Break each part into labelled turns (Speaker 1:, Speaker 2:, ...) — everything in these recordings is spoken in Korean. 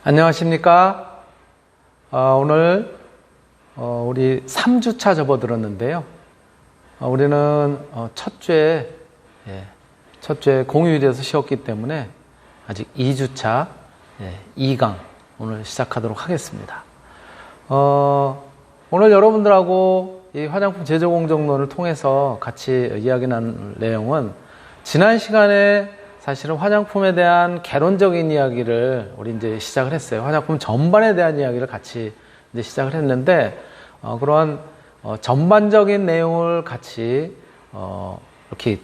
Speaker 1: 안녕하십니까. 오늘 우리 3주차 접어들었는데요. 우리는 첫 주에 공휴일에서 쉬었기 때문에 아직 2주차 2강 오늘 시작하도록 하겠습니다. 오늘 여러분들하고 이 화장품 제조 공정론을 통해서 같이 이야기 나눌 내용은 지난 시간에 사실은 화장품에 대한 개론적인 이야기를 우리 이제 시작을 했어요. 화장품 전반에 대한 이야기를 같이 이제 시작을 했는데, 그런 전반적인 내용을 같이 이렇게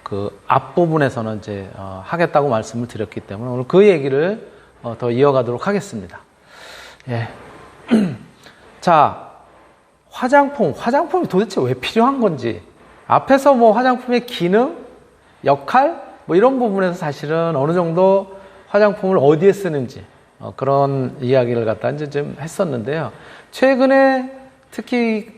Speaker 1: 그 앞부분에서는 이제 하겠다고 말씀을 드렸기 때문에 오늘 그 얘기를 더 이어가도록 하겠습니다. 예. 자, 화장품이 도대체 왜 필요한 건지, 앞에서 뭐 화장품의 기능, 역할, 뭐 이런 부분에서 사실은 어느 정도 화장품을 어디에 쓰는지 그런 이야기를 갖다 이제 좀 했었는데요. 최근에 특히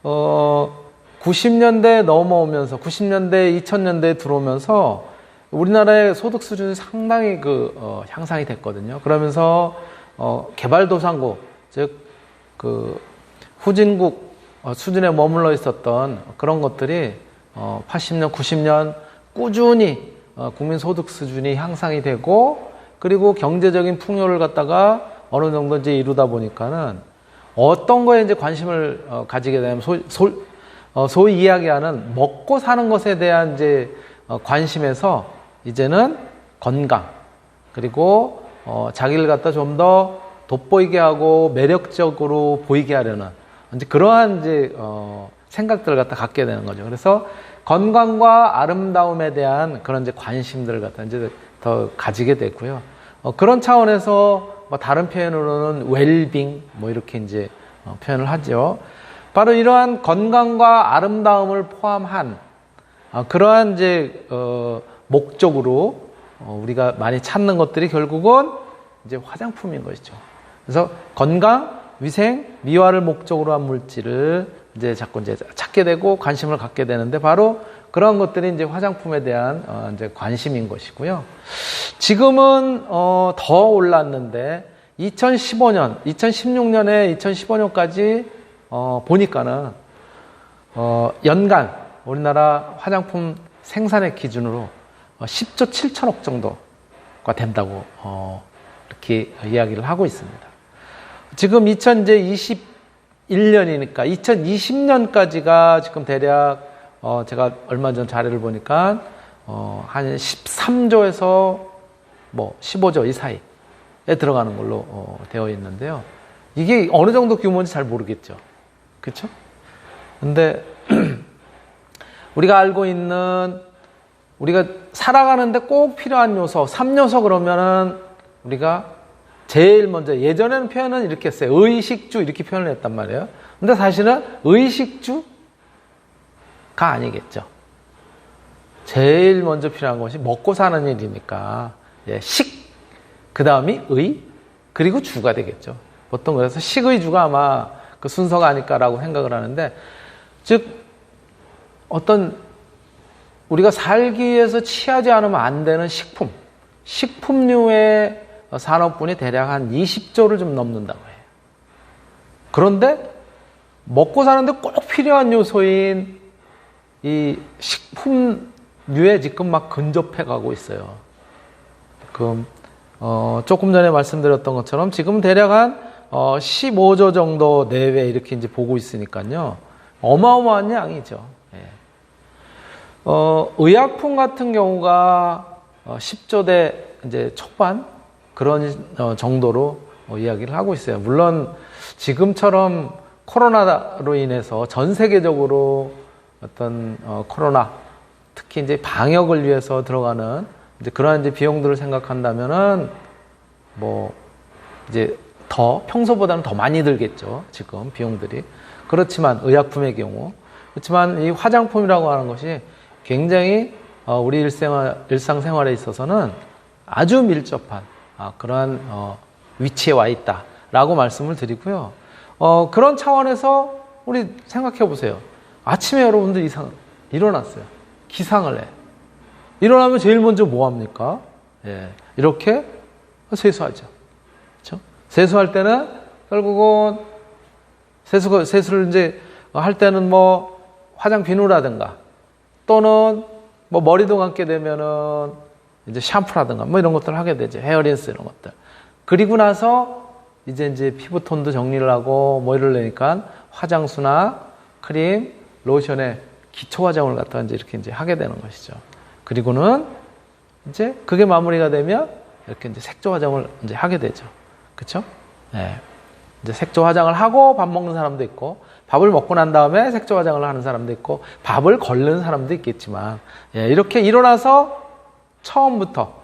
Speaker 1: 90년대 넘어오면서 90년대, 2000년대에 들어오면서 우리나라의 소득 수준이 상당히 향상이 됐거든요. 그러면서 개발도상국, 즉 그 후진국 수준에 머물러 있었던 그런 것들이 80년, 90년 꾸준히 국민 소득 수준이 향상이 되고, 그리고 경제적인 풍요를 갖다가 어느 정도 이제 이루다 보니까는 어떤 거에 이제 관심을 가지게 되면 소위 이야기하는 먹고 사는 것에 대한 이제 관심에서 이제는 건강, 그리고 자기를 갖다 좀 더 돋보이게 하고 매력적으로 보이게 하려는 이제 그러한 이제 생각들을 갖다 갖게 되는 거죠. 그래서 건강과 아름다움에 대한 그런 이제 관심들을 갖다 이제 더 가지게 됐고요. 그런 차원에서 뭐 다른 표현으로는 웰빙 뭐 이렇게 이제 표현을 하죠. 바로 이러한 건강과 아름다움을 포함한 그러한 이제 목적으로 우리가 많이 찾는 것들이 결국은 이제 화장품인 것이죠. 그래서 건강, 위생, 미화를 목적으로 한 물질을 이제 자꾸 이제 찾게 되고 관심을 갖게 되는데, 바로 그런 것들이 이제 화장품에 대한 이제 관심인 것이고요. 지금은 더 올랐는데 2015년, 2016년에 2015년까지 보니까는 연간 우리나라 화장품 생산액 기준으로 10조 7천억 정도가 된다고 이렇게 이야기를 하고 있습니다. 지금 2021년이니까 2020년까지가 지금 대략 제가 얼마 전 자료를 보니까 한 13조에서 뭐 15조 이 사이에 들어가는 걸로 되어 있는데요. 이게 어느 정도 규모인지 잘 모르겠죠. 그렇죠? 근데 우리가 알고 있는, 우리가 살아가는데 꼭 필요한 요소 3요소 그러면은 우리가 제일 먼저, 예전에는 표현은 이렇게 했어요. 의식주 이렇게 표현을 했단 말이에요. 근데 사실은 의식주가 아니겠죠. 제일 먼저 필요한 것이 먹고 사는 일이니까 식, 그 다음이 의, 그리고 주가 되겠죠. 보통 그래서 식의주가 아마 그 순서가 아닐까라고 생각을 하는데, 즉 어떤 우리가 살기 위해서 취하지 않으면 안 되는 식품류의 산업분이 대략 한 20조를 좀 넘는다고 해요. 그런데 먹고 사는데 꼭 필요한 요소인 이 식품류에 지금 막 근접해 가고 있어요. 조금 전에 말씀드렸던 것처럼 지금 대략 한 15조 정도 내외 이렇게 이제 보고 있으니까요. 어마어마한 양이죠. 의약품 같은 경우가 10조대 이제 초반 그런 정도로 이야기를 하고 있어요. 물론 지금처럼 코로나로 인해서 전 세계적으로 어떤 코로나, 특히 이제 방역을 위해서 들어가는 이제 그러한 이제 비용들을 생각한다면은 뭐 이제 더 평소보다는 더 많이 들겠죠. 지금 비용들이. 그렇지만 의약품의 경우, 그렇지만 이 화장품이라고 하는 것이 굉장히 우리 일상생활에 있어서는 아주 밀접한 그러한 위치에 와 있다라고 말씀을 드리고요. 그런 차원에서 우리 생각해 보세요. 아침에 여러분들 일어났어요. 기상을 해. 일어나면 제일 먼저 뭐 합니까? 이렇게 세수하죠. 그렇죠? 세수할 때는 결국은 세수를 이제 할 때는 뭐 화장 비누라든가 또는 뭐 머리도 감게 되면은 이제 샴푸라든가 뭐 이런 것들을 하게 되죠. 헤어린스 이런 것들. 그리고 나서 이제 피부톤도 정리를 하고 뭐 이러려니까 화장수나 크림, 로션에 기초 화장을 갖다가 이렇게 하게 되는 것이죠. 그리고는 이제 그게 마무리가 되면 이렇게 이제 색조 화장을 이제 하게 되죠. 그쵸? 네. 이제 색조 화장을 하고 밥 먹는 사람도 있고, 밥을 먹고 난 다음에 색조 화장을 하는 사람도 있고, 밥을 걸르는 사람도 있겠지만, 이렇게 일어나서 처음부터,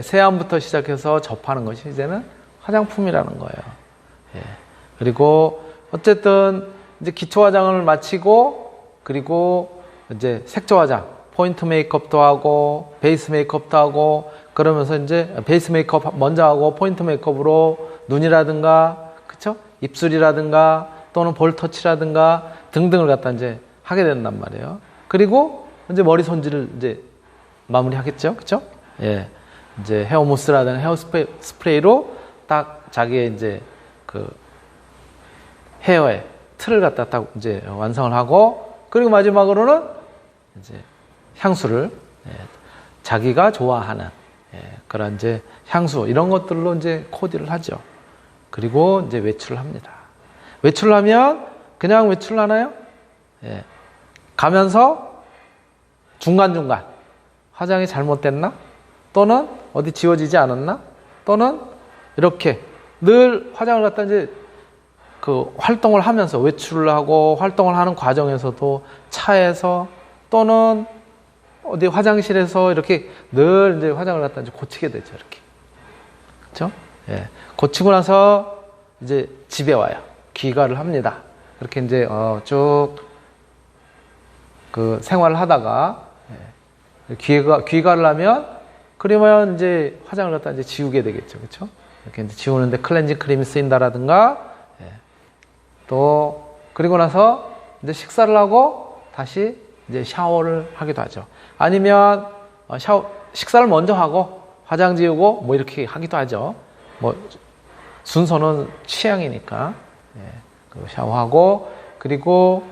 Speaker 1: 세안부터 시작해서 접하는 것이 이제는 화장품이라는 거예요. 그리고 어쨌든 이제 기초 화장을 마치고, 그리고 이제 색조 화장, 포인트 메이크업도 하고, 베이스 메이크업도 하고, 그러면서 이제 베이스 메이크업 먼저 하고, 포인트 메이크업으로 눈이라든가, 그쵸? 입술이라든가, 또는 볼 터치라든가 등등을 갖다 이제 하게 된단 말이에요. 그리고 이제 머리 손질을 이제 마무리하겠죠. 그쵸? 예. 이제 헤어 무스라든가 헤어 스프레이로 딱 자기의 이제 그 헤어의 틀을 갖다 딱 이제 완성을 하고, 그리고 마지막으로는 이제 향수를 자기가 좋아하는 그런 이제 향수 이런 것들로 이제 코디를 하죠. 그리고 이제 외출을 합니다. 외출을 하면 그냥 외출을 하나요? 가면서 중간중간 화장이 잘못됐나? 또는 어디 지워지지 않았나? 또는 이렇게 늘 화장을 갖다 이제 그 활동을 하면서 외출을 하고 활동을 하는 과정에서도 차에서 또는 어디 화장실에서 이렇게 늘 이제 화장을 갖다 이제 고치게 되죠. 이렇게. 그렇죠? 고치고 나서 이제 집에 와요. 귀가를 합니다. 그렇게 이제 쭉 그 생활을 하다가 귀가를 하면 그러면 이제 화장을 갖다 이제 지우게 되겠죠. 그렇죠? 이렇게 이제 지우는데 클렌징 크림이 쓰인다라든가 또 그리고 나서 이제 식사를 하고 다시 이제 샤워를 하기도 하죠. 아니면 식사를 먼저 하고 화장 지우고 뭐 이렇게 하기도 하죠. 뭐 순서는 취향이니까 샤워하고 그리고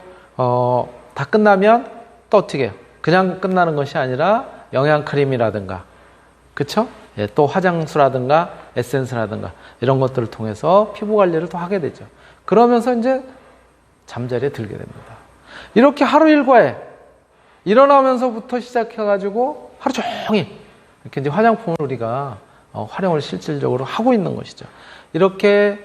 Speaker 1: 다 끝나면 또 어떻게 해요? 그냥 끝나는 것이 아니라 영양크림이라든가 그쵸? 또 화장수라든가 에센스라든가 이런 것들을 통해서 피부 관리를 또 하게 되죠. 그러면서 이제 잠자리에 들게 됩니다. 이렇게 하루 일과에 일어나면서부터 시작해가지고 하루 종일 이렇게 이제 화장품을 우리가 활용을 실질적으로 하고 있는 것이죠. 이렇게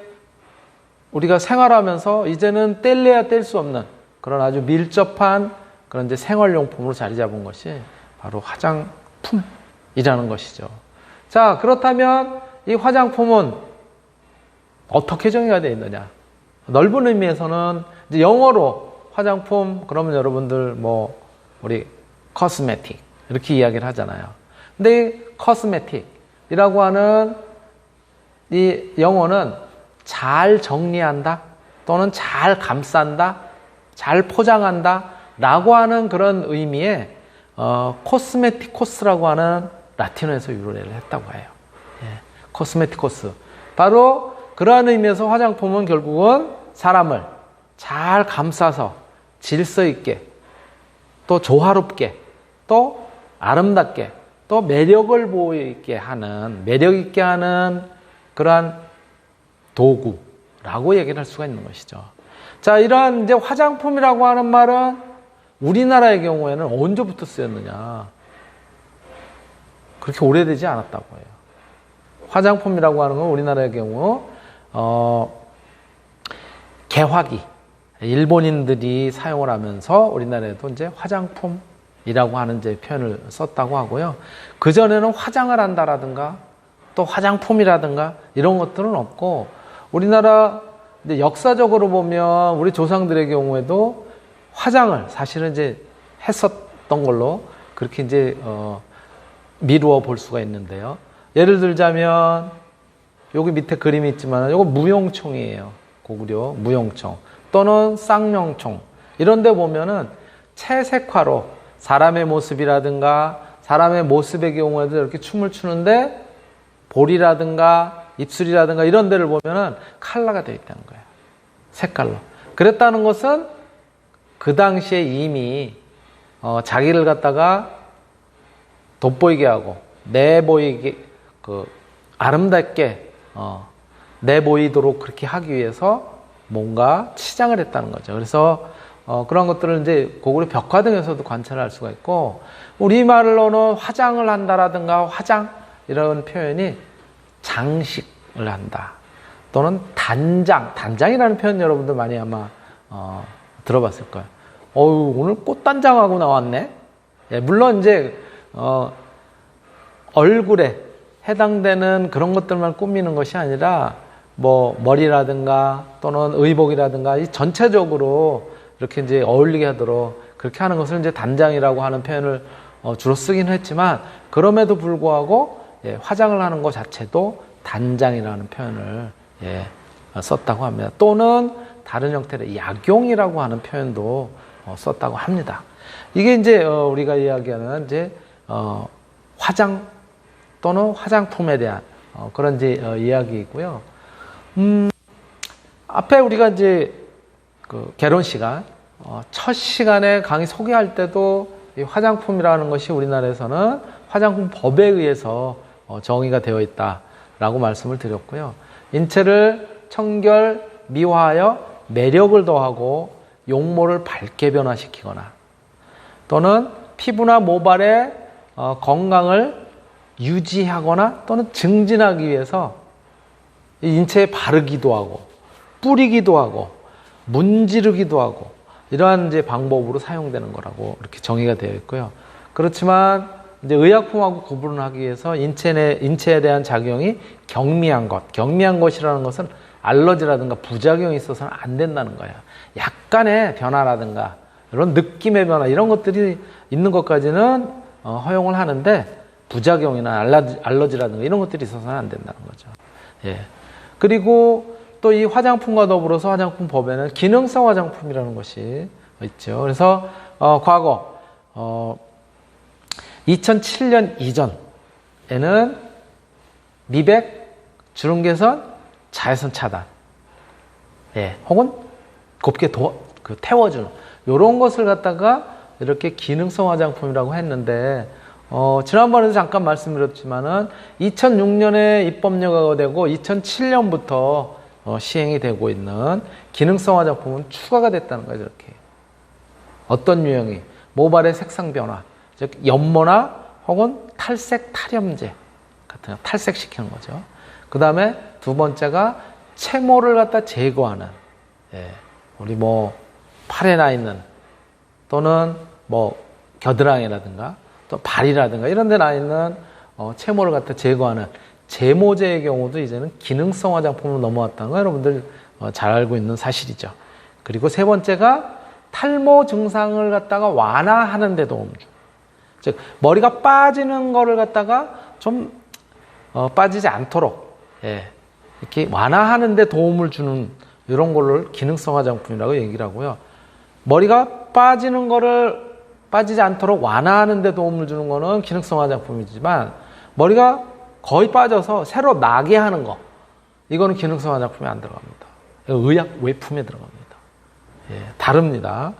Speaker 1: 우리가 생활하면서 이제는 뗄래야 뗄 수 없는 그런 아주 밀접한 그런 이제 생활용품으로 자리 잡은 것이 바로 화장품이라는 것이죠. 자, 그렇다면 이 화장품은 어떻게 정의가 되어 있느냐? 넓은 의미에서는 이제 영어로 화장품 그러면 여러분들 뭐 우리 코스메틱 이렇게 이야기를 하잖아요. 근데 이 코스메틱이라고 하는 이 영어는 잘 정리한다 또는 잘 감싼다, 잘 포장한다 라고 하는 그런 의미의 코스메티코스라고 하는 라틴어에서 유래를 했다고 해요. 코스메티코스. 바로 그러한 의미에서 화장품은 결국은 사람을 잘 감싸서 질서 있게 또 조화롭게 또 아름답게 또 매력을 보이게 하는 매력 있게 하는 그러한 도구라고 얘기를 할 수가 있는 것이죠. 자, 이러한 이제 화장품이라고 하는 말은 우리나라의 경우에는 언제부터 쓰였느냐? 그렇게 오래되지 않았다고 해요. 화장품이라고 하는 건 우리나라의 경우 개화기 일본인들이 사용을 하면서 우리나라에도 이제 화장품이라고 하는 이제 표현을 썼다고 하고요. 그 전에는 화장을 한다라든가 또 화장품이라든가 이런 것들은 없고 우리나라 이제 역사적으로 보면 우리 조상들의 경우에도 화장을 사실은 이제 했었던 걸로 그렇게 이제 미루어 볼 수가 있는데요. 예를 들자면 여기 밑에 그림이 있지만 이거 무용총이에요. 고구려 무용총 또는 쌍용총 이런 데 보면은 채색화로 사람의 모습이라든가 사람의 모습의 경우에도 이렇게 춤을 추는데 볼이라든가 입술이라든가 이런 데를 보면은 칼라가 되어 있다는 거예요. 색깔로. 그랬다는 것은 그 당시에 이미 자기를 갖다가 돋보이게 하고 내보이게 아름답게 내보이도록 그렇게 하기 위해서 뭔가 치장을 했다는 거죠. 그래서 그런 것들을 이제 고구려 벽화 등에서도 관찰할 수가 있고, 우리말로는 화장을 한다라든가 화장 이런 표현이 장식을 한다, 또는 단장이라는 표현 여러분들 많이 아마 들어봤을 거예요. 오늘 꽃단장하고 나왔네. 예, 물론 이제 얼굴에 해당되는 그런 것들만 꾸미는 것이 아니라 뭐 머리라든가 또는 의복이라든가 이 전체적으로 이렇게 이제 어울리게 하도록 그렇게 하는 것을 이제 단장이라고 하는 표현을 주로 쓰긴 했지만, 그럼에도 불구하고 화장을 하는 것 자체도 단장이라는 표현을 썼다고 합니다. 또는 다른 형태의 약용이라고 하는 표현도 썼다고 합니다. 이게 이제 우리가 이야기하는 이제 화장 또는 화장품에 대한 그런 이제 이야기이고요. 앞에 우리가 이제 그 개론 시간 첫 시간에 강의 소개할 때도 이 화장품이라는 것이 우리나라에서는 화장품 법에 의해서 정의가 되어 있다라고 말씀을 드렸고요. 인체를 청결, 미화하여 매력을 더하고 용모를 밝게 변화시키거나, 또는 피부나 모발의 건강을 유지하거나 또는 증진하기 위해서 인체에 바르기도 하고 뿌리기도 하고 문지르기도 하고 이러한 이제 방법으로 사용되는 거라고 이렇게 정의가 되어 있고요. 그렇지만 이제 의약품하고 구분을 하기 위해서 인체에 대한 작용이 경미한 것이라는 것은 알러지라든가 부작용이 있어서는 안 된다는 거예요. 약간의 변화라든가 이런 느낌의 변화 이런 것들이 있는 것까지는 허용을 하는데, 부작용이나 알러지라든가 이런 것들이 있어서는 안 된다는 거죠. 예. 그리고 또 이 화장품과 더불어서 화장품 법에는 기능성 화장품이라는 것이 있죠. 그래서 과거 2007년 이전에는 미백, 주름 개선, 자외선 차단, 혹은 곱게 태워주는 이런 것을 갖다가 이렇게 기능성 화장품이라고 했는데, 지난번에도 잠깐 말씀드렸지만은 2006년에 입법료가 되고 2007년부터 시행이 되고 있는 기능성 화장품은 추가가 됐다는 거예요. 이렇게 어떤 유형이 모발의 색상 변화, 즉 연모나 혹은 탈색 탈염제 같은 거 탈색시키는 거죠. 그 다음에 두 번째가 채모를 갖다 제거하는, 우리 뭐 팔에 나 있는 또는 뭐 겨드랑이라든가 또 발이라든가 이런 데 나 있는 채모를 갖다 제거하는 제모제의 경우도 이제는 기능성 화장품으로 넘어왔다는 거 여러분들 잘 알고 있는 사실이죠. 그리고 세 번째가 탈모 증상을 갖다가 완화하는 데 도움 줘. 즉 머리가 빠지는 거를 갖다가 좀 빠지지 않도록 이렇게 완화하는 데 도움을 주는 이런 걸로 기능성 화장품이라고 얘기를 하고요. 머리가 빠지는 거를 빠지지 않도록 완화하는 데 도움을 주는 거는 기능성 화장품이지만, 머리가 거의 빠져서 새로 나게 하는 거, 이거는 기능성 화장품에 안 들어갑니다. 의약 외품에 들어갑니다. 다릅니다.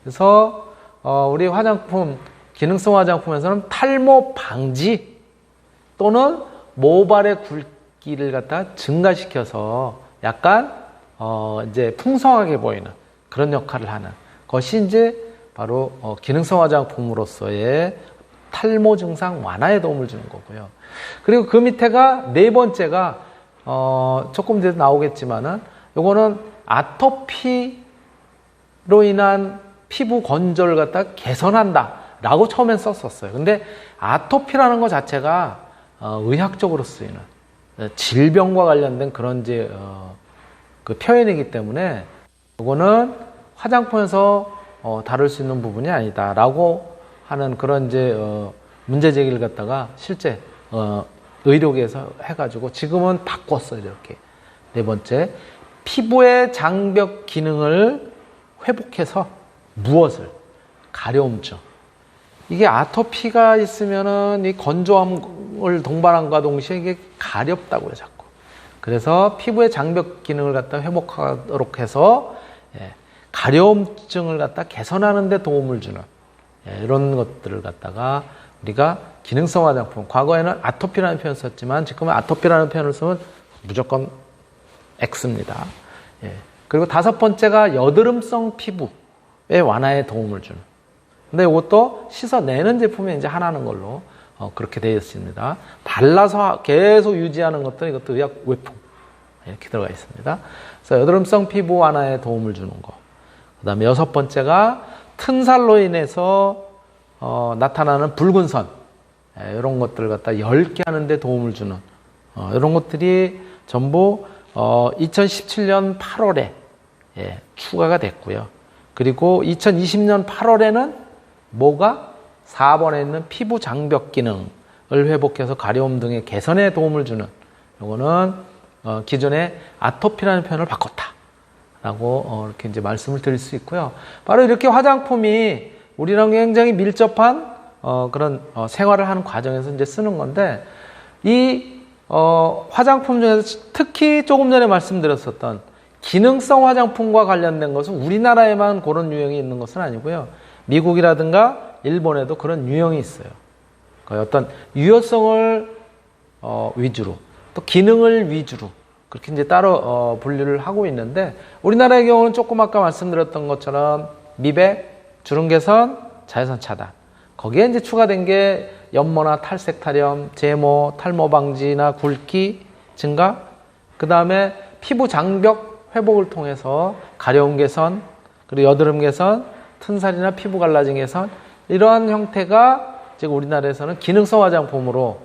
Speaker 1: 그래서 우리 화장품, 기능성 화장품에서는 탈모 방지 또는 모발의 굵기를 갖다 증가시켜서 약간 이제 풍성하게 보이는 그런 역할을 하는 것이 이제 바로 기능성 화장품으로서의 탈모 증상 완화에 도움을 주는 거고요. 그리고 그 밑에가 네 번째가 조금 뒤에 나오겠지만은 요거는 아토피로 인한 피부 건조를 갖다 개선한다라고 처음엔 썼었어요. 근데 아토피라는 것 자체가 의학적으로 쓰이는 질병과 관련된 그런 이제 그 표현이기 때문에 요거는 화장품에서 다룰 수 있는 부분이 아니다라고 하는 그런 이제 문제 제기를 갖다가 실제 의료계에서 해가지고 지금은 바꿨어요. 이렇게 네 번째, 피부의 장벽 기능을 회복해서 무엇을 가려움증. 이게 아토피가 있으면은 이 건조함을 동반함과 동시에 이게 가렵다고요, 자꾸. 그래서 피부의 장벽 기능을 갖다 회복하도록 해서 가려움증을 갖다 개선하는 데 도움을 주는 이런 것들을 갖다가 우리가 기능성 화장품, 과거에는 아토피라는 표현을 썼지만 지금은 아토피라는 표현을 쓰면 무조건 X입니다. 그리고 다섯 번째가 여드름성 피부의 완화에 도움을 주는. 근데 이것도 씻어내는 제품이 이제 하나는 걸로 그렇게 되어 있습니다. 발라서 계속 유지하는 것도 이것도 의약 외품 이렇게 들어가 있습니다. 그래서 여드름성 피부 완화에 도움을 주는 거. 그 다음에 여섯 번째가 튼살로 인해서 나타나는 붉은 선 이런 것들을 갖다 엷게 하는데 도움을 주는 이런 것들이 전부 2017년 8월에 추가가 됐고요. 그리고 2020년 8월에는 뭐가 4번에 있는 피부 장벽 기능을 회복해서 가려움 등의 개선에 도움을 주는 이거는 기존의 아토피라는 표현을 바꿨다라고 이렇게 이제 말씀을 드릴 수 있고요. 바로 이렇게 화장품이 우리랑 굉장히 밀접한 그런 생활을 하는 과정에서 이제 쓰는 건데 이 화장품 중에서 특히 조금 전에 말씀드렸었던 기능성 화장품과 관련된 것은 우리나라에만 그런 유형이 있는 것은 아니고요. 미국이라든가 일본에도 그런 유형이 있어요. 어떤 유효성을 위주로 또 기능을 위주로 그렇게 이제 따로 분류를 하고 있는데 우리나라의 경우는 조금 아까 말씀드렸던 것처럼 미백, 주름 개선, 자외선 차단 거기에 이제 추가된 게 연모나 탈색 타령, 제모, 탈모 방지나 굵기 증가 그 다음에 피부 장벽 회복을 통해서 가려움 개선 그리고 여드름 개선, 튼살이나 피부 갈라짐 개선 이러한 형태가 지금 우리나라에서는 기능성 화장품으로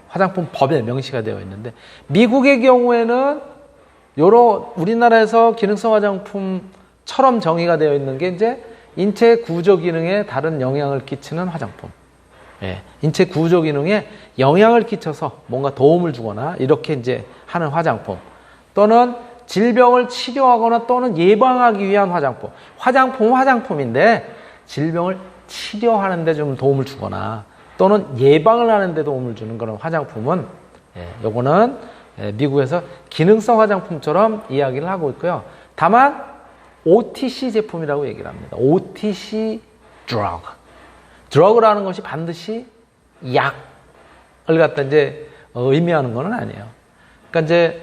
Speaker 1: 화장품 법에 명시가 되어 있는데 미국의 경우에는 우리나라에서 기능성 화장품처럼 정의가 되어 있는 게 이제 인체 구조 기능에 다른 영향을 끼치는 화장품. 인체 구조 기능에 영향을 끼쳐서 뭔가 도움을 주거나 이렇게 이제 하는 화장품. 또는 질병을 치료하거나 또는 예방하기 위한 화장품. 화장품인데 질병을 치료하는 데 좀 도움을 주거나 또는 예방을 하는 데 도움을 주는 그런 화장품은 요거는 미국에서 기능성 화장품처럼 이야기를 하고 있고요. 다만 OTC 제품이라고 얘기를 합니다. OTC drug. drug라는 것이 반드시 약을 갖다 이제 의미하는 건 아니에요. 그러니까 이제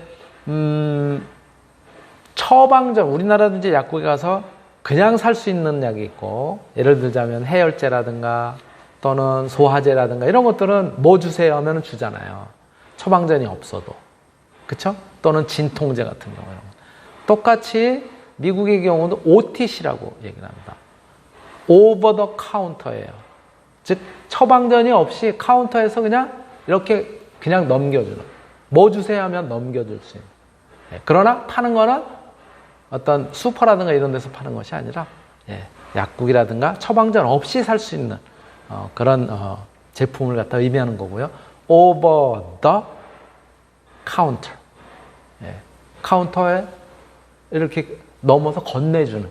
Speaker 1: 처방전 우리나라도 이제 약국에 가서 그냥 살 수 있는 약이 있고 예를 들자면 해열제라든가 또는 소화제라든가 이런 것들은 뭐 주세요 하면 주잖아요. 처방전이 없어도. 그쵸? 또는 진통제 같은 경우 이런 거. 똑같이 미국의 경우도 OTC라고 얘기를 합니다. Over the counter예요. 즉 처방전이 없이 카운터에서 그냥 이렇게 그냥 넘겨주는. 뭐 주세요 하면 넘겨줄 수 있는. 그러나 파는 거는 어떤 슈퍼라든가 이런 데서 파는 것이 아니라 약국이라든가 처방전 없이 살 수 있는 그런 제품을 갖다 의미하는 거고요. Over the counter. 카운터에 이렇게 넘어서 건네주는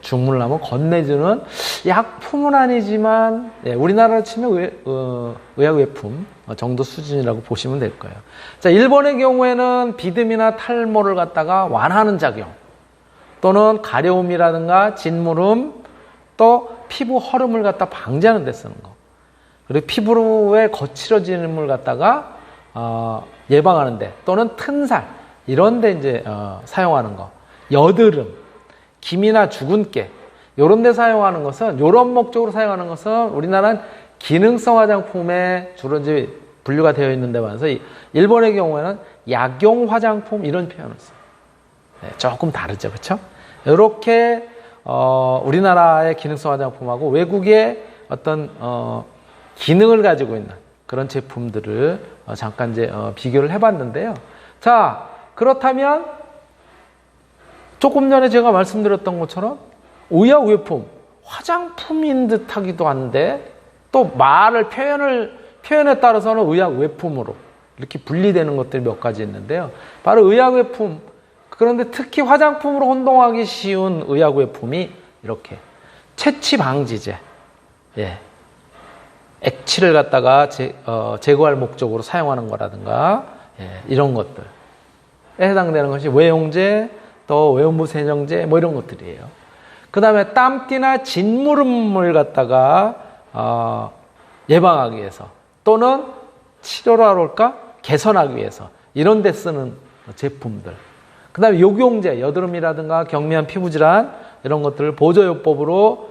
Speaker 1: 주문을 하면 건네주는 약품은 아니지만 우리나라로 치면 의약외품 정도 수준이라고 보시면 될 거예요. 자, 일본의 경우에는 비듬이나 탈모를 갖다가 완화하는 작용 또는 가려움이라든가 진무름 또 피부 허름을 갖다 방지하는 데 쓰는 거 그리고 피부의 거칠어짐을 갖다가 예방하는 데 또는 튼살 이런 데 이제 사용하는 거 여드름 기미나 주근깨 이런 데 사용하는 것은 이런 목적으로 사용하는 것은 우리나라는 기능성 화장품에 주로 이제 분류가 되어 있는 데 반해서 일본의 경우에는 약용 화장품 이런 표현을 써요. 조금 다르죠. 그렇죠? 이렇게 우리나라의 기능성 화장품하고 외국의 어떤 기능을 가지고 있는 그런 제품들을 잠깐 이제 비교를 해봤는데요. 자, 그렇다면 조금 전에 제가 말씀드렸던 것처럼 의약외품, 화장품인 듯하기도 한데 또 표현에 따라서는 의약외품으로 이렇게 분리되는 것들이 몇 가지 있는데요. 바로 의약외품, 그런데 특히 화장품으로 혼동하기 쉬운 의약외품이 이렇게 채취 방지제, 액취를 갖다가 제거할 목적으로 사용하는 거라든가 이런 것들. 해당되는 것이 외용제, 또 외음부 세정제 뭐 이런 것들이에요. 그 다음에 땀띠나 진물음을 갖다가 예방하기 위해서 또는 치료를 하러 올까 개선하기 위해서 이런 데 쓰는 제품들. 그 다음에 욕용제, 여드름이라든가 경미한 피부질환 이런 것들을 보조요법으로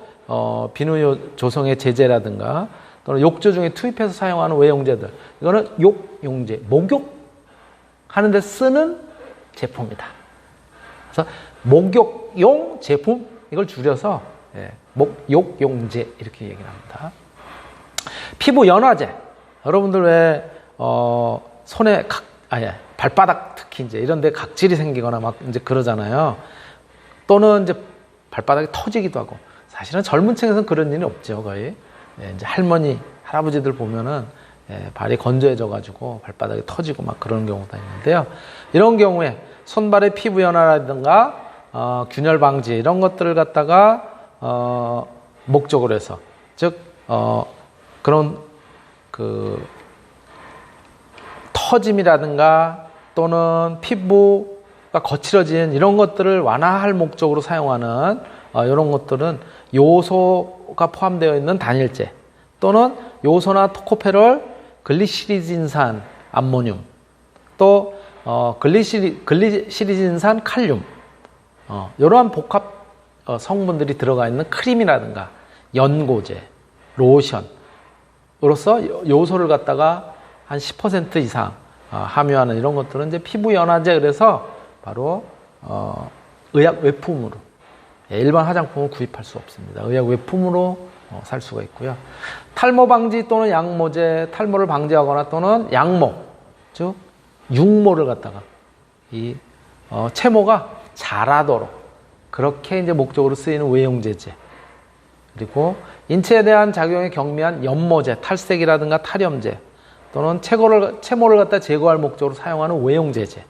Speaker 1: 비누 조성의 제제라든가 또는 욕조 중에 투입해서 사용하는 외용제들. 이거는 욕용제, 목욕하는 데 쓰는 제품이다. 그래서 목욕용 제품 이걸 줄여서 목욕용제 이렇게 얘기를 합니다. 피부 연화제. 여러분들 왜 손에 발바닥 특히 이제 이런 데 각질이 생기거나 막 이제 그러잖아요. 또는 이제 발바닥이 터지기도 하고. 사실은 젊은 층에서는 그런 일이 없죠, 거의. 이제 할머니, 할아버지들 보면은 발이 건조해져 가지고 발바닥이 터지고 막 그런 경우가 있는데요. 이런 경우에 손발의 피부 연화라든가 균열 방지 이런 것들을 갖다가 목적으로 해서 즉 그런 그 터짐이라든가 또는 피부가 거칠어진 이런 것들을 완화할 목적으로 사용하는 이런 것들은 요소가 포함되어 있는 단일제 또는 요소나 토코페롤, 글리시리진산, 암모늄 또 글리시리진산, 칼륨 이러한 복합 성분들이 들어가 있는 크림이라든가 연고제, 로션으로서 요소를 갖다가 한 10% 이상 함유하는 이런 것들은 이제 피부 연화제 그래서 바로 의약 외품으로 일반 화장품을 구입할 수 없습니다. 의약 외품으로 살 수가 있고요. 탈모 방지 또는 양모제, 탈모를 방지하거나 또는 양모, 즉 육모를 갖다가 이 채모가 자라도록 그렇게 이제 목적으로 쓰이는 외용제제. 그리고 인체에 대한 작용에 경미한 연모제, 탈색이라든가 탈염제 또는 채모를 갖다 제거할 목적으로 사용하는 외용제제.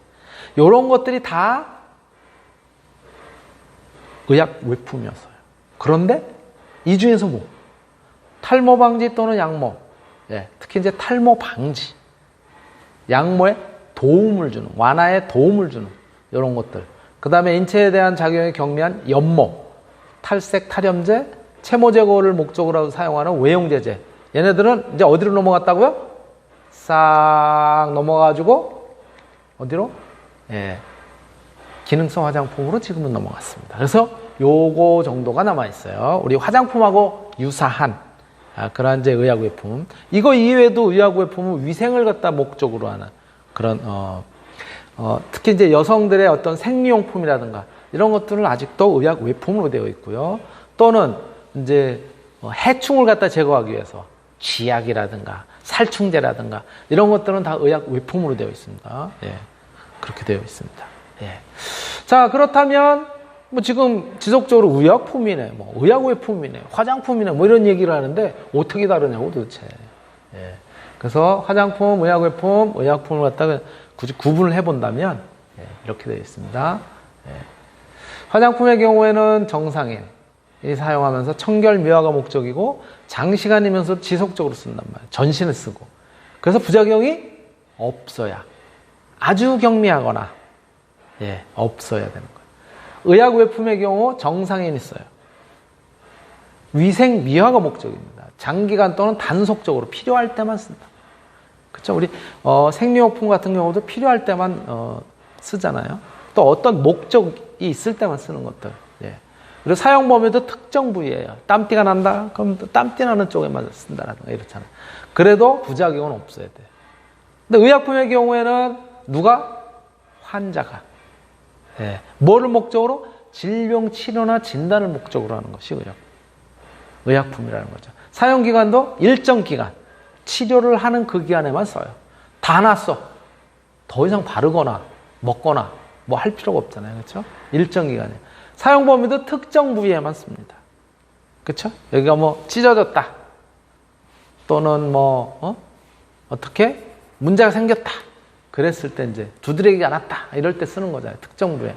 Speaker 1: 이런 것들이 다 의약 외품이었어요. 그런데 이 중에서 뭐 탈모 방지 또는 양모, 특히 이제 탈모 방지, 양모에 도움을 주는, 완화에 도움을 주는 이런 것들. 그 다음에 인체에 대한 작용에 경미한 연모, 탈색, 탈염제, 채모 제거를 목적으로 사용하는 외용제제. 얘네들은 이제 어디로 넘어갔다고요? 싹 넘어가가지고 어디로? 기능성 화장품으로 지금은 넘어갔습니다. 그래서 요거 정도가 남아있어요. 우리 화장품하고 유사한 그런 이제 의약외품. 이거 이외에도 의약외품은 위생을 갖다 목적으로 하는 그런 특히 이제 여성들의 어떤 생리용품이라든가 이런 것들은 아직도 의약외품으로 되어 있고요. 또는 이제 해충을 갖다 제거하기 위해서 쥐약이라든가 살충제라든가 이런 것들은 다 의약외품으로 되어 있습니다. 그렇게 되어 있습니다. 자, 그렇다면 뭐 지금 지속적으로 의약품이네, 뭐 의약외품이네, 화장품이네, 뭐 이런 얘기를 하는데 어떻게 다르냐고 도대체. 그래서 화장품, 의약외품, 의약품을 갖다가 굳이 구분을 해본다면 이렇게 되어 있습니다. 화장품의 경우에는 정상인이 사용하면서 청결 미화가 목적이고 장시간이면서 지속적으로 쓴단 말이에요. 전신을 쓰고. 그래서 부작용이 없어야, 아주 경미하거나 없어야 되는 거예요. 의약외품의 경우 정상인이 써요. 위생 미화가 목적입니다. 장기간 또는 단속적으로 필요할 때만 쓴다. 그렇죠? 우리 생리용품 같은 경우도 필요할 때만 쓰잖아요. 또 어떤 목적이 있을 때만 쓰는 것들. 그리고 사용 범위도 특정 부위예요. 땀띠가 난다? 그럼 땀띠 나는 쪽에만 쓴다라든가 이렇잖아요. 그래도 부작용은 없어야 돼요. 근데 의약품의 경우에는 누가? 환자가. 뭐를 목적으로? 질병 치료나 진단을 목적으로 하는 것이 의약품이라는 거죠. 사용 기간도 일정 기간, 치료를 하는 그 기간에만 써요. 다 났어. 더 이상 바르거나 먹거나 뭐 할 필요가 없잖아요. 그렇죠? 일정 기간에. 사용 범위도 특정 부위에만 씁니다. 그렇죠? 여기가 뭐 찢어졌다. 또는 뭐 어떻게 문제가 생겼다. 그랬을 때 이제 두드러기가 났다. 이럴 때 쓰는 거잖아요. 특정 부위에.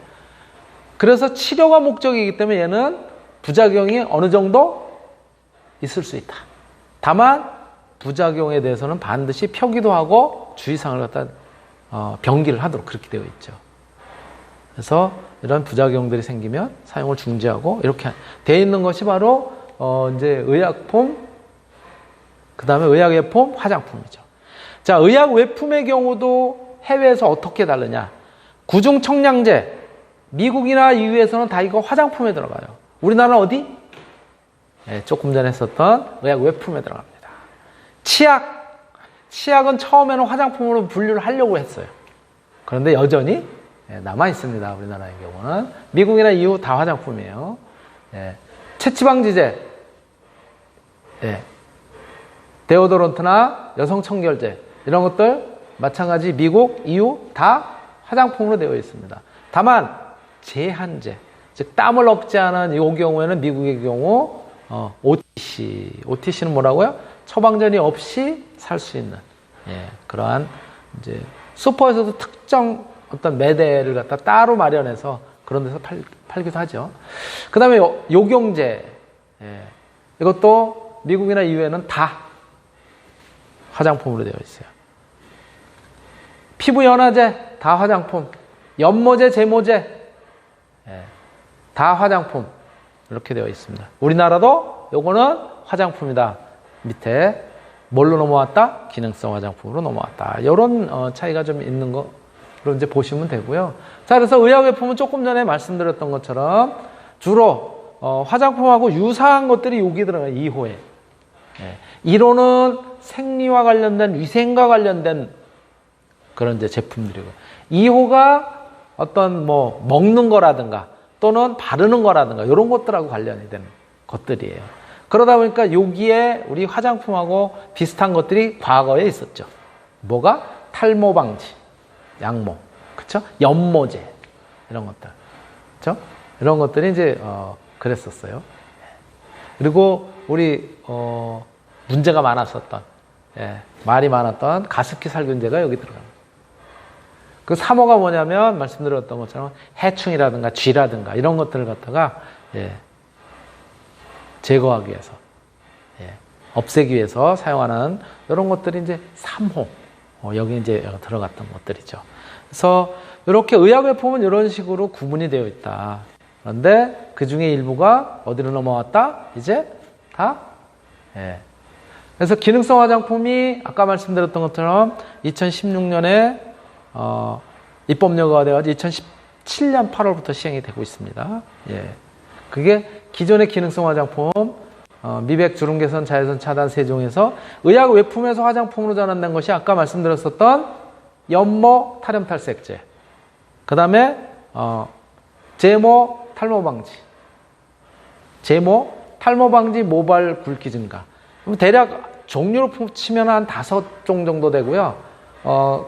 Speaker 1: 그래서 치료가 목적이기 때문에 얘는 부작용이 어느 정도 있을 수 있다. 다만 부작용에 대해서는 반드시 표기도 하고 주의사항을 갖다 병기를 하도록 그렇게 되어 있죠. 그래서 이런 부작용들이 생기면 사용을 중지하고 이렇게 돼 있는 것이 바로 이제 의약품, 그 다음에 의약외품, 화장품이죠. 자, 의약외품의 경우도 해외에서 어떻게 다르냐? 구중 청량제, 미국이나 EU에서는 다 이거 화장품에 들어가요. 우리나라는 어디? 네, 조금 전에 썼던 의약외품에 들어갑니다. 치약은 처음에는 화장품으로 분류를 하려고 했어요. 그런데 여전히 남아 있습니다. 우리나라의 경우는. 미국이나 EU 다 화장품이에요. 체취방지제, 데오도런트나 여성 청결제 이런 것들 마찬가지 미국, EU 다 화장품으로 되어 있습니다. 다만 제한제, 즉 땀을 억제하는 이 경우에는 미국의 경우 OTC는 뭐라고요? 처방전이 없이 살 수 있는 그러한 이제 슈퍼에서도 특정 어떤 매대를 갖다 따로 마련해서 그런 데서 팔기도 하죠. 그 다음에 요경제, 이것도 미국이나 EU에는 다 화장품으로 되어 있어요. 피부 연화제 다 화장품, 연모제, 제모제 다 화장품 이렇게 되어 있습니다. 우리나라도 요거는 화장품이다. 밑에 뭘로 넘어왔다? 기능성 화장품으로 넘어왔다. 이런 차이가 좀 있는 거로 이제 보시면 되고요. 자, 그래서 의약외품은 조금 전에 말씀드렸던 것처럼 주로 화장품하고 유사한 것들이 여기 들어가요. 2호에. 1호는 생리와 관련된 위생과 관련된 그런 이제 제품들이고 2호가 어떤 뭐 먹는 거라든가 또는 바르는 거라든가 이런 것들하고 관련이 되는 것들이에요. 그러다 보니까 여기에 우리 화장품하고 비슷한 것들이 과거에 있었죠. 뭐가? 탈모 방지, 양모, 그쵸? 연모제 이런 것들, 그쵸? 이런 것들이 이제 그랬었어요. 그리고 우리 문제가 많았었던 말이 많았던 가습기 살균제가 여기 들어갑니다. 그 3호가 뭐냐면 말씀드렸던 것처럼 해충이라든가 쥐라든가 이런 것들을 갖다가 제거하기 위해서 없애기 위해서 사용하는 이런 것들이 이제 3호 여기 이제 들어갔던 것들이죠. 그래서 이렇게 의약외품은 이런 식으로 구분이 되어 있다. 그런데 그 중에 일부가 어디로 넘어왔다? 이제 다 그래서 기능성 화장품이 아까 말씀드렸던 것처럼 2016년에 입법료가 되어가지고 2017년 8월부터 시행이 되고 있습니다. 그게 기존의 기능성 화장품, 미백, 주름 개선, 자외선 차단, 세정에서 의약 외품에서 화장품으로 전환된 것이 아까 말씀드렸었던 연모 탈염 탈색제, 그 다음에 제모 탈모 방지, 제모 탈모 방지 모발 굵기 증가. 대략 종류로 치면 한 5종 정도 되고요.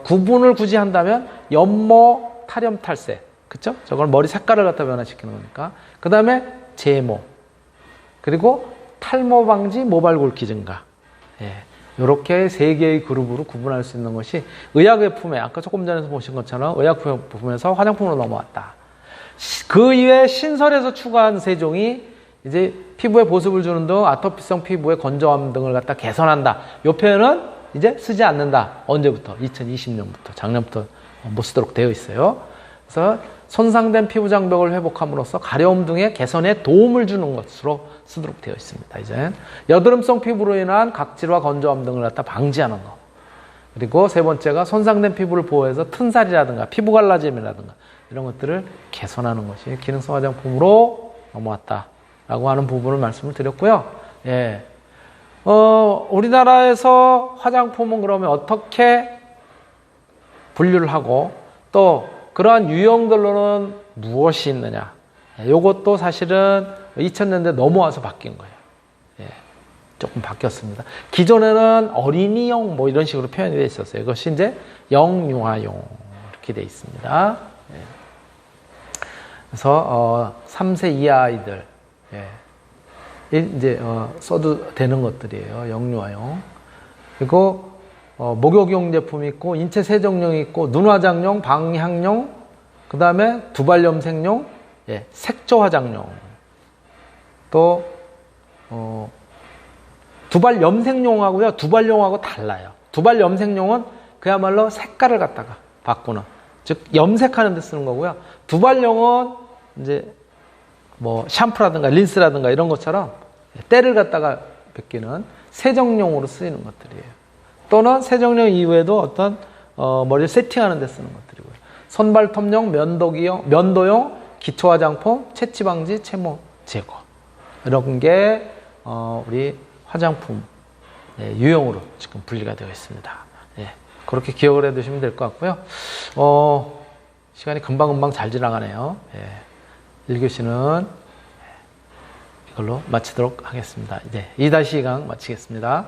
Speaker 1: 구분을 굳이 한다면 연모 탈염 탈색, 그쵸? 저걸 머리 색깔을 갖다 변화시키는 거니까. 그 다음에 제모, 그리고 탈모 방지 모발 굵기 증가. 이렇게 3개의 그룹으로 구분할 수 있는 것이 의약외품에 아까 조금 전에 보신 것처럼 의약품에서 화장품으로 넘어왔다. 그 이외에 신설에서 추가한 3종이 이제 피부에 보습을 주는 등 아토피성 피부의 건조함 등을 갖다 개선한다. 이 표현은 이제 쓰지 않는다. 언제부터? 2020년부터, 작년부터 못 쓰도록 되어 있어요. 그래서 손상된 피부 장벽을 회복함으로써 가려움 등의 개선에 도움을 주는 것으로 쓰도록 되어 있습니다. 이제 여드름성 피부로 인한 각질과 건조함 등을 갖다 방지하는 거. 그리고 3번째가 손상된 피부를 보호해서 튼살이라든가 피부 갈라짐이라든가 이런 것들을 개선하는 것이 기능성 화장품으로 넘어왔다라고 하는 부분을 말씀을 드렸고요. 우리나라에서 화장품은 그러면 어떻게 분류를 하고 또 그러한 유형들로는 무엇이 있느냐. 이것도 사실은 2000년대 넘어와서 바뀐 거예요. 조금 바뀌었습니다. 기존에는 어린이용 뭐 이런 식으로 표현이 되어 있었어요. 이것이 이제 영유아용 이렇게 되어 있습니다. 그래서 3세 이하 아이들 이제 써도 되는 것들이에요. 영유아용. 그리고 목욕용 제품이 있고 인체 세정용이 있고 눈 화장용, 방향용, 그 다음에 두발 염색용, 색조 화장용. 또 두발 염색용하고요. 두발용하고 달라요. 두발 염색용은 그야말로 색깔을 갖다가 바꾸는 즉 염색하는 데 쓰는 거고요. 두발용은 이제 뭐 샴푸라든가 린스라든가 이런 것처럼 때를 갖다가 벗기는 세정용으로 쓰이는 것들이에요. 또는 세정용 이후에도 어떤 머리를 세팅하는 데 쓰는 것들이고요. 손발톱용, 면도용, 기초 화장품, 채취 방지, 채모 제거 이런 게 우리 화장품 유형으로 지금 분리가 되어 있습니다. 예, 그렇게 기억을 해두시면 될 것 같고요. 시간이 금방금방 잘 지나가네요. 예, 1교시는 이걸로 마치도록 하겠습니다. 이제 2-2강 마치겠습니다.